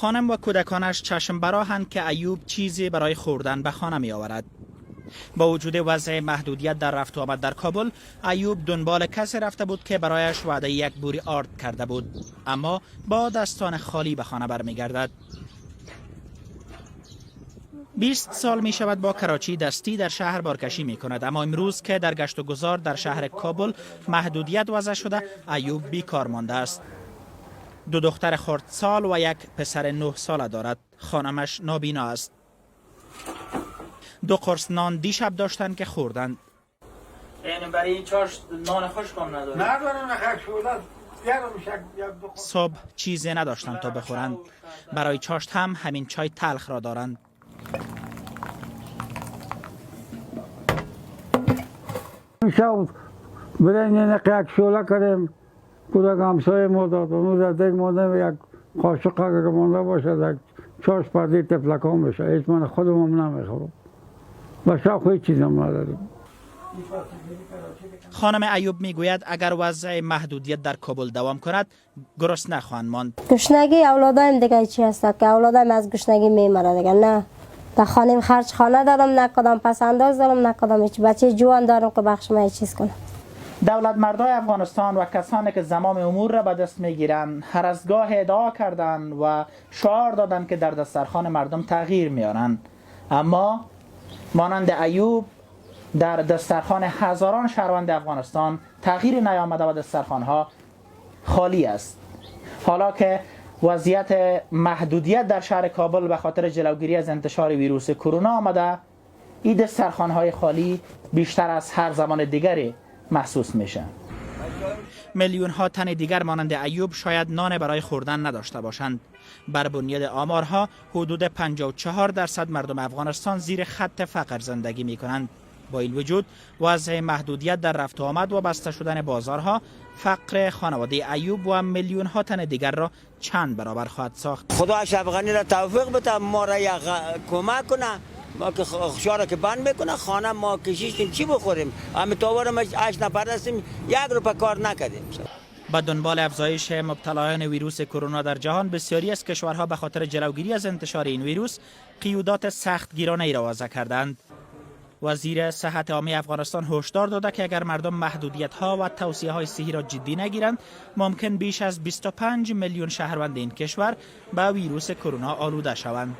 خانم و کودکانش چشم براهند که ایوب چیزی برای خوردن به خانه می آورد. با وجود وضع محدودیت در رفت و آمد در کابل، ایوب دنبال کسی رفته بود که برایش وعده یک بوری آرد کرده بود، اما با دستان خالی به خانه برمیگردد. 20 سال می شود با کراچی دستی در شهر بارکشی می کند، اما امروز که در گشت و گذار در شهر کابل محدودیت وضع شده، ایوب بیکار مانده است. 2 دختر خردسال و 1 پسر 9 ساله دارد. خانمش نابینا است. 2 قرص نان دیشب داشتند که خوردند. یعنی برای این چاش نان خشک هم نداره؟ ندارم نخش شده. صبح چیزی نداشتند تا بخورند. برای چاشت هم همین چای تلخ را دارند. شب برای یک شوله کردیم، کودک همسایه ما داد، اون را دیگه مانده یک قاشق که مانده باشد، یک چاش پردی تفلکان بشه، هیچ من خودم هم نمیخورم. و شب هیچ چیز هم نداریم. خانم ایوب میگوید اگر وضع محدودیت در کابل دوام کند، گرسنه خواهند ماند. گشنگی اولادایم دیگه چی هست که اولادایم از گشنگی میمره دیگه. نه در خانه خرج خانه دارم، نه کدام پس انداز دارم، نه کدام هیچ بچه جوان دارم که بخش من چیز کنم. دولت مردای افغانستان و کسانی که زمام امور را به دست میگیرند هر از گاه ادعا کردند و شعار دادند که در دسترخوان مردم تغییر میارند، اما مانند ایوب در دسترخوان هزاران شهروند افغانستان تغییر نیامده و دسترخوانها خالی است. حالا که وضعیت محدودیت در شهر کابل به خاطر جلوگیری از انتشار ویروس کرونا آمده، این دسترخوانهای خالی بیشتر از هر زمان دیگری محسوس میشه. میلیون ها تن دیگر مانند ایوب شاید نان برای خوردن نداشته باشند. بر بنیاد آمارها حدود 54% مردم افغانستان زیر خط فقر زندگی می کنند. با این وجود وضع محدودیت در رفت و آمد و بسته شدن بازارها فقر خانواده ایوب و میلیون ها تن دیگر را چند برابر خواهد ساخت. خدا اشرف را توفیق بده، ما را یک کمک کنه، ما که خشارا که بند میکنه خانه ما کشیدیم چی بخوریم؟ همه تاورم 8 نفر هستیم، 1 روپیه کار نکردیم. با دنبال افزایش مبتلایان ویروس کرونا در جهان، بسیاری از کشورها به خاطر جلوگیری از انتشار این ویروس قیودات سخت گیرانه ای را وضع کردند. وزیر صحت عامه افغانستان هشدار داده که اگر مردم محدودیت‌ها و توصیه‌های صحی را جدی نگیرند، ممکن بیش از 25 میلیون شهروند این کشور به ویروس کرونا آلوده شوند.